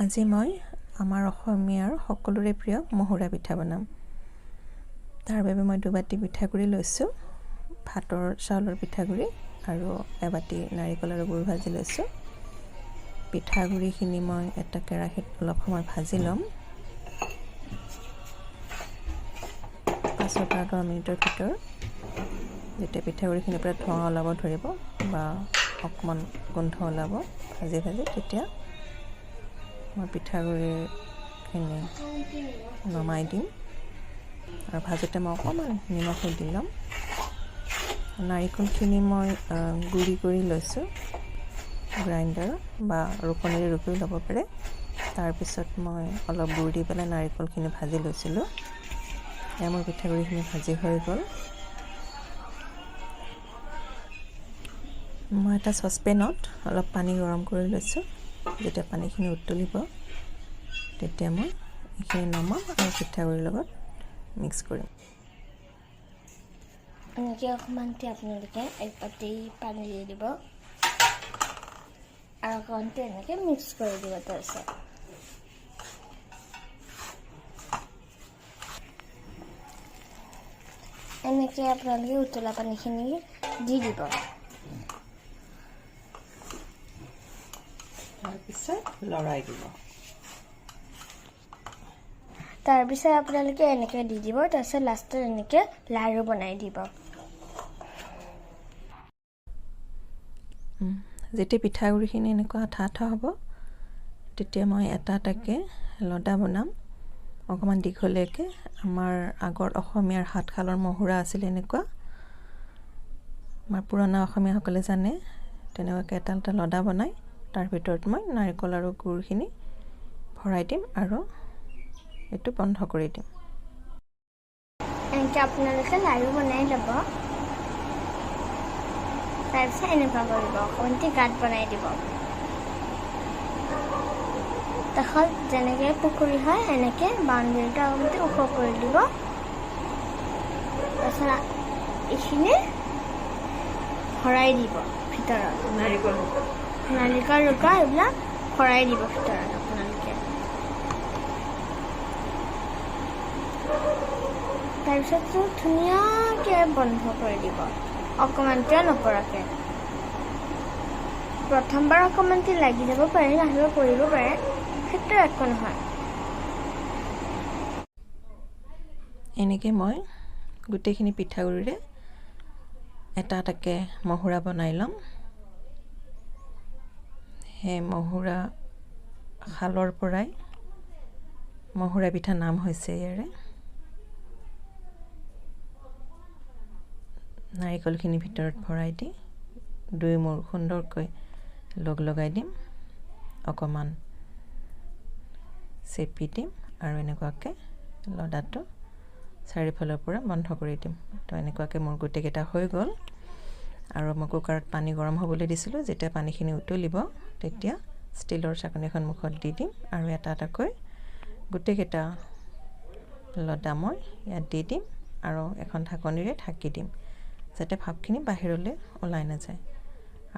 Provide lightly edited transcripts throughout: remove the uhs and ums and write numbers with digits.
আজি মই আমাৰ অসমীয়াৰ সকলোৰে প্ৰিয় মহুৰা পিঠা বনাম। তাৰ বাবে মই 2 বাটি পিঠাগুৰি লৈছোঁ, ভাতৰ চাউলৰ পিঠাগুৰি আৰু 1 বাটি নাৰিকল আৰু গুৰ ভাজি লৈছোঁ। পিঠাগুৰিখিনি মই এটা কেৰাহীত অলপ সময় ভাজি ল'ম। 5 পৰা 10 মিনিটৰ ভিতৰত যেতিয়া পিঠাগুৰিখিনিৰ পৰা ধোঁৱা ওলাব ধৰিব বা অকণমান গোন্ধ ওলাব ভাজি তেতিয়া মই পিঠাগুৰিখিনি নমাই দিম আৰু ভাজোঁতে মই অকণমান নিমখ দি ল'ম। নাৰিকলখিনি মই গুড়ি কৰি লৈছোঁ গ্ৰাইণ্ডাৰত বা ৰুকনিৰে ৰুকিও ল'ব পাৰে। তাৰপিছত মই অলপ গুড় দি পেলাই নাৰিকলখিনি ভাজি লৈছিলোঁ। এয়া মোৰ পিঠাগুৰিখিনি ভাজি হৈ গ'ল। মই এটা চচপেনত অলপ পানী গৰম কৰি লৈছোঁ। যেতিয়া পানীখিনি উতলিব তেতিয়া মই এইখিনি নমাম আৰু পিঠাগুড়িৰ লগত মিক্স কৰিম। এনেকৈ অকণমানকৈ আপোনালোকে 1 বাটি পানী দি দিব আৰু অকণমানকৈ এনেকৈ মিক্স কৰি দিব। তাৰপিছত এনেকৈ আপোনালোকে উতলা পানীখিনি দি দিব। তাৰপিছত লৰাই দিব। তাৰপিছত আপোনালোকে এনেকৈ দি দিব। তাৰপিছত লাষ্টত এনেকৈ লাড়ু বনাই দিব। যেতিয়া পিঠাগুড়িখিনি এনেকুৱা আঠা হ'ব তেতিয়া মই এটা এটাকৈ লডা বনাম, অকণমান দীঘলীয়াকৈ। আমাৰ আগৰ অসমীয়াৰ হাতশালৰ মহুৰা আছিল এনেকুৱা, আমাৰ পুৰণা অসমীয়াসকলে জানে। তেনেকুৱাকৈ এটা এটা লডা বনাই তাৰ ভিতৰত মই নাৰিকল আৰু গুড়খিনি ভৰাই দিম আৰু এইটো বন্ধ কৰি দিম। এনেকৈ আপোনালোকে লাড়ু বনাই ল'ব। তাৰপিছত এনেকুৱা কৰিব, অকণমানকৈ গাঁত বনাই দিব। তাৰপিছত যেনেকৈ পুখুৰী হয় এনেকৈ বাউণ্ডেৰীটো অকণমানকৈ ওখ কৰি দিব। তাৰপিছত এইখিনি ভৰাই দিব ভিতৰত। নাৰিকল ৰুকা এইবিলাক ভৰাই দিব ভিতৰত আপোনালোকে। তাৰপিছত ধুনীয়াকৈ বন্ধ কৰি দিব, অকণমানকৈ নপৰাকৈ। প্ৰথমবাৰ অকণমানকৈ লাগি যাব পাৰে, নাহিব পৰিব পাৰে, সেইটো একো নহয়। এনেকৈ মই গোটেইখিনি পিঠাগুড়িৰে এটা এটাকৈ মহুৰা বনাই ল'ম। সেই মহুৰা শালৰ পৰাই মহুৰা পিঠা নাম হৈছে ইয়াৰে। নাৰিকলখিনি ভিতৰত ভৰাই দি 2 মূৰ সুন্দৰকৈ লগাই দিম, অকণমান চেপি দিম আৰু এনেকুৱাকৈ লডাটো চাৰিওফালৰ পৰা বন্ধ কৰি দিম। তো এনেকুৱাকৈ মোৰ গোটেইকেইটা হৈ গ'ল। আৰু মই কুকাৰত পানী গৰম হ'বলৈ দিছিলোঁ। যেতিয়া পানীখিনি উতলিব তেতিয়া ষ্টিলৰ চাকনি এখন মুখত দি দিম আৰু এটা এটাকৈ গোটেইকেইটা লডা মই ইয়াত দি দিম আৰু এখন ঢাকনিৰে ঢাকি দিম যাতে ভাপখিনি বাহিৰলৈ ওলাই নাযায়।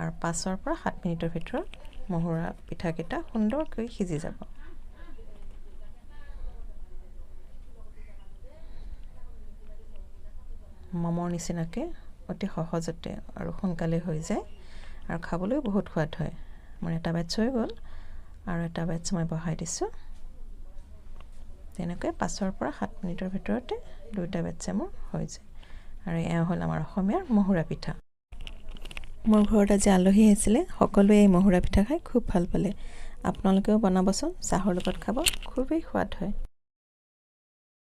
আৰু 5 পৰা 7 মিনিটৰ ভিতৰত মহুৰা পিঠাকেইটা সুন্দৰকৈ সিজি যাব। মমৰ নিচিনাকৈ অতি সহজতে আৰু সোনকালে হৈ যায় আৰু খাবলৈও বহুত সোৱাদ হয়। মোৰ এটা বেটছ হৈ গ'ল আৰু এটা বেটছ মই বহাই দিছোঁ। তেনেকৈ 5 পৰা 7 মিনিটৰ ভিতৰতে 2টা বেটছে মোৰ হৈ যায়। আৰু এয়া হ'ল আমাৰ অসমীয়াৰ মহুৰা পিঠা। মোৰ ঘৰত আজি আলহী আহিছিলে, সকলোৱে এই মহুৰা পিঠা খাই খুব ভাল পালে। আপোনালোকেও বনাবচোন, চাহৰ লগত খাব, খুবেই সোৱাদ হয়।